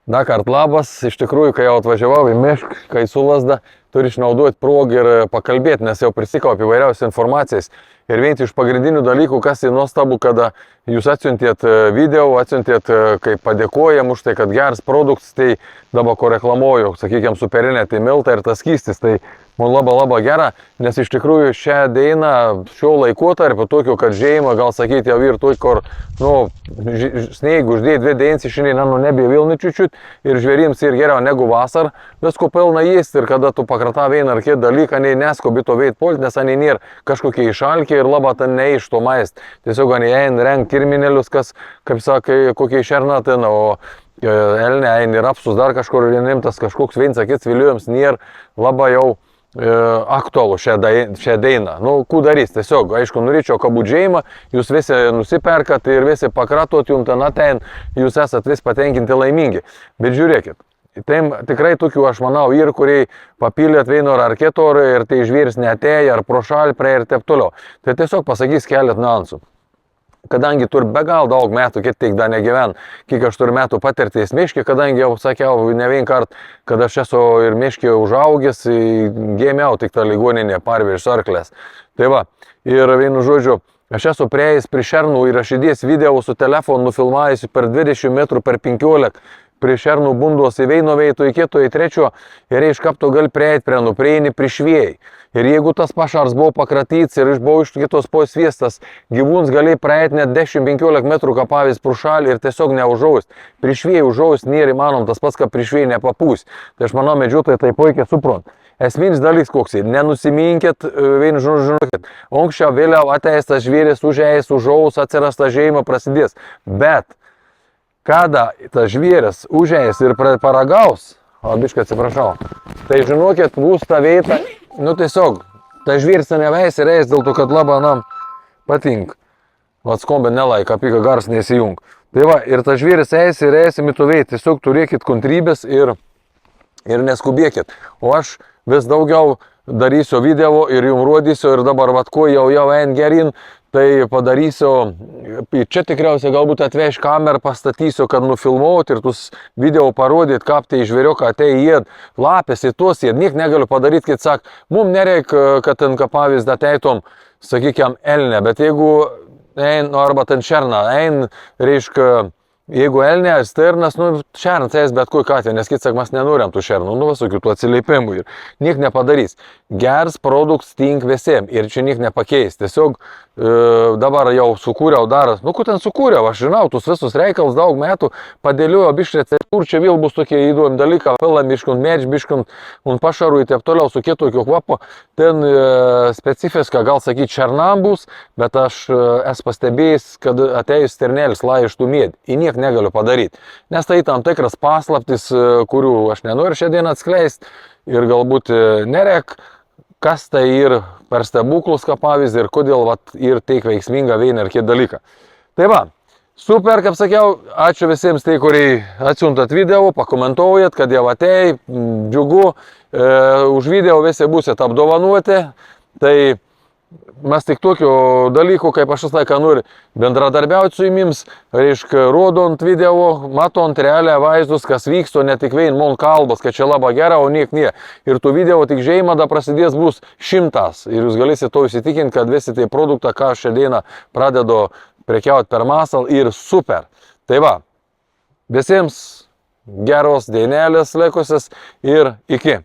Dakart labas, iš tikrųjų, kai jau atvažiavau į mišką, kai su lasda, turi išnaudoti progą ir pakalbėti, nes jau prisikaupi įvairiausios informacijos. Ir vienas iš pagrindinių dalykų, kas yra nuostabu, kada jūs atsiuntėt video, atsiuntėt kaip padėkojam už tai, kad geras produktas, tai dabar ko reklamuoju, sakykime, superinė tai milta ir tas skystis, tai man labai gera, nes iš tikrųjų šią dainą, šio laikotarpio, tokio, kad žėjimą, gal sakyti, jau ir tokio, kur, sneigų uždėjai 2 dienas šiandien, nebija vilni čiučiut ir žvėrims ir geriau negu vasar, visko pilna jėsti ir kada tu pakratą vieną ar kitą dalyką, neskubi to veit polt, nes anie nėra kažkokie išalkė ir labai ten ne iš to maist. Tiesiog anie ein renk kirminėlius, kas, kaip sakai, kokie šernatin, o elne ein ir apsus dar kažkur vienimtas kažkoks vienas akis viliujams nėra labai jau aktualu šią dainą. Kų darys, tiesiog, aišku, norėčiau kabudžėjimą, jūs visi nusiperkat ir visi pakratot jums ten, jūs esat vis patenkinti laimingi. Bet žiūrėkit, tai tikrai tokių, aš manau, ir kuriai papylėt vieno ar kito ir tai žvėris netėja, ar pro šalį prie ir taip toliau. Tai tiesiog pasakys keletą niuansų. Kadangi turi be gal daug metų, kiek tik dar negyven, kiek aš turiu metų patirties miškį, kadangi jau sakiau ne vien kart, kad aš esu ir miškį užaugęs, gėmiau tik tą ligoninę parvežęs arklės. Tai va, ir vienu žodžiu, aš esu prieėjęs prie šernų ir aš įdėjęs video su telefonu nufilmavęs per 20 metrų per 15 prie šernų bundos į vieno veito, į kito, į trečio ir iš kapto gali prieiti prie prieini prie švėjai. Ir jeigu tas pašars buvo pakratyts ir buvo iš kitos posviestas, gyvūns galėjo praeiti net 10-15 metrų kapavės pro šalį ir tiesiog neužaus. Prie švėjai užaus nėra įmanom, tas pats, kad prie švėjai nepapūs. Tai aš manau, medžiotojai tai puikiai suprant. Esminis dalykas koks, nenusiminkit, vien žinokit, anksčiau vėliau ateis tas žvėris, užėjęs, užaus, atsiras ta žėjima, prasidės. Bet kada tas žvėris užėjęs ir paragaus, biškai atsiprašau, tai žinokit, bus ta veita, tiesiog, ta žvėris neveis ir eis dėl to, kad labai nam patink. Atskombė nelaik, apyka gars nesijung. Tai va, ir ta žvėris eis ir eis į mituveit, tiesiog turėkit kontrybės ir neskubėkit. O aš vis daugiau darysiu video ir jums rodysiu ir dabar vatko jau ein gerin, tai padarysiu, čia tikriausiai galbūt atveš kamerą, pastatysiu, kad nufilmuot ir tus video parodyt, kaip tai žvėriuką atei jėd, lapės į tuos jėd, niek negaliu padaryti, kad sak, mums nereik, kad ten kapavys dateitom, sakykiam, elne, bet jeigu ein, arba ten šerna, ein, reiškia, jeigu elnė ar stirnas, šernas eis bet kur katė, nes kitsak mes nenoriam tų šernų, visokių tų atsiliepimų ir niek nepadarys. Geras produktas tink visiems ir čia niek nepakeis. Tiesiog dabar jau sukūriau dar, kur ten sukūriau, aš žinau, tuos visus reikalus daug metų padėliuoju biškai receptūrų, čia vėl bus tokie įdomi dalykai, pilam biškant medž, biškant un pašarui, taip toliau su kitokio kvapo, ten specifiška, gal sakyti, šernam bus, bet aš esu pastebėjęs, kad atėjus stirnelis laištų mėd, į niek negaliu padaryti, nes tai tam tikras paslaptis, kurių aš nenoriu šią dieną atskleisti ir galbūt nerek, kas tai ir per stebuklus kapavys ir kodėl ir teik veiksminga vieną ar kitą dalyką. Tai va, super, kaip sakiau, ačiū visiems tai, kurie atsiuntat video, pakomentuojat, kad jau atei, džiugu, už video visi būsit apdovanuoti, tai mes tik tokių dalykų, kaip aš visą laiką noriu bendradarbiauti su jumis, reiškia, rodant video, matant realią vaizdus, kas vyksta, ne tik vien mon kalbas, kad čia labai gera, o niek nie. Ir tų video tik žėjimą da prasidės bus 100. Ir jūs galėsite to įsitikinti, kad visi tai produktą, ką aš šią dieną pradedu prekiauti per masal ir super. Tai va, visiems geros dienelės likusios ir iki.